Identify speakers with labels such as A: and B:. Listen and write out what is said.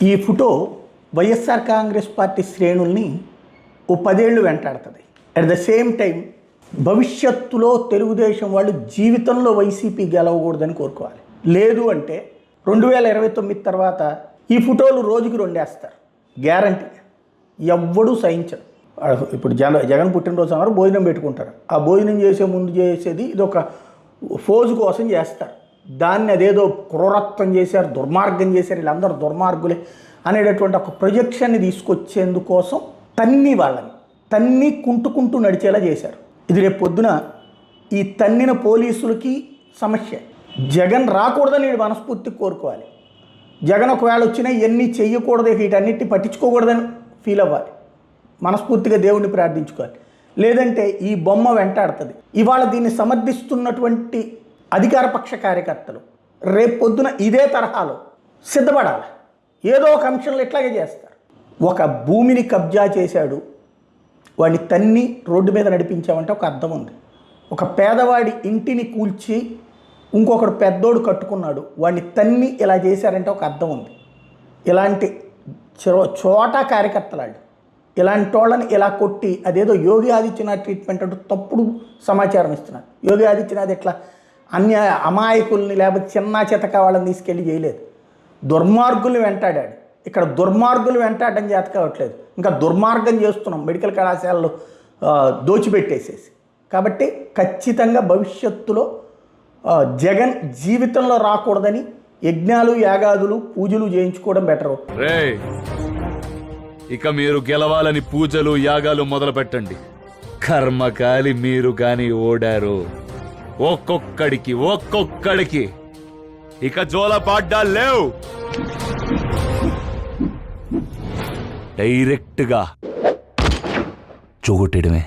A: ఈ photo YSR Congress party శ్రేణుల్ని ఓ 10 ఏళ్ళు వెంటాడుతుంది. అట్ ద సేమ్ టైం భవిష్యత్తులో తెలుగుదేశం వాళ్ళు జీవితంలో వైసీపీ గెలవకూడదని కోరుకోవాలి. లేదు అంటే 2029 తర్వాత ఈ ఫోటోలు రోజుకి 2 వేస్తారు గ్యారంటీ. ఎవ్వడూ సహించరు. ఇప్పుడు జగన్ పుట్టినరోజు అన్నారు భోజనం పెట్టుకుంటారు. ఆ భోజనం చేసే ముందు చేసేది ఇది ఒక ఫోజు కోసం చేస్తారు. దాన్ని అదేదో క్రూరత్వం చేశారు, దుర్మార్గం చేశారు, వీళ్ళందరూ దుర్మార్గులే అనేటటువంటి ఒక ప్రొజెక్షన్ని తీసుకొచ్చేందుకోసం తన్ని కుంటుకుంటూ నడిచేలా చేశారు. ఇది రేపు పొద్దున ఈ తన్నిన పోలీసులకి సమస్య. జగన్ రాకూడదని వీడు మనస్ఫూర్తిగా కోరుకోవాలి. జగన్ ఒకవేళ వచ్చినా ఇవన్నీ చెయ్యకూడదు, వీటన్నిటిని పట్టించుకోకూడదని ఫీల్ అవ్వాలి. మనస్ఫూర్తిగా దేవుణ్ణి ప్రార్థించుకోవాలి. లేదంటే ఈ బొమ్మ వెంటాడుతుంది. ఇవాళ దీన్ని సమర్థిస్తున్నటువంటి అధికార పక్ష కార్యకర్తలు రేపు పొద్దున ఇదే తరహాలో సిద్ధపడాలి. ఏదో ఒక అంశంలో ఇట్లాగే చేస్తారు. ఒక భూమిని కబ్జా చేశాడు, వాడిని తన్ని రోడ్డు మీద నడిపించామంటే ఒక అర్థం ఉంది. ఒక పేదవాడి ఇంటిని కూల్చి ఇంకొకడు పెద్దోడు కట్టుకున్నాడు, వాడిని తన్ని ఇలా చేశారంటే ఒక అర్థం ఉంది. ఇలాంటి చోట కార్యకర్తలాడు ఇలాంటి వాళ్ళని ఇలా కొట్టి అదేదో యోగి ఆదిత్యనాథ్ ట్రీట్మెంట్ అంటూ తప్పుడు సమాచారం ఇస్తున్నారు. యోగి ఆదిత్యనాథ్ ఇట్లా అమాయకుల్ని లేకపోతే చిన్న చితక వాళ్ళని తీసుకెళ్ళి చేయలేదు, దుర్మార్గుల్ని వెంటాడాడు. ఇక్కడ దుర్మార్గులు వెంటాడడం చేత కావట్లేదు, ఇంకా దుర్మార్గం చేస్తున్నాం మెడికల్ కళాశాలలో దోచిపెట్టేసేసి. కాబట్టి ఖచ్చితంగా భవిష్యత్తులో జగన్ జీవితంలో రాకూడదని యజ్ఞాలు యాగాదులు పూజలు చేయించుకోవడం బెటరు.
B: ఇక మీరు గెలవాలని పూజలు యాగాలు మొదలు పెట్టండి. కర్మకాలి మీరు గాని ఓడారు. ఒక్కొక్కడికి ఇక జోలపాడ్డా లేవు. డైరెక్ట్ గా చూగొట్టడమే.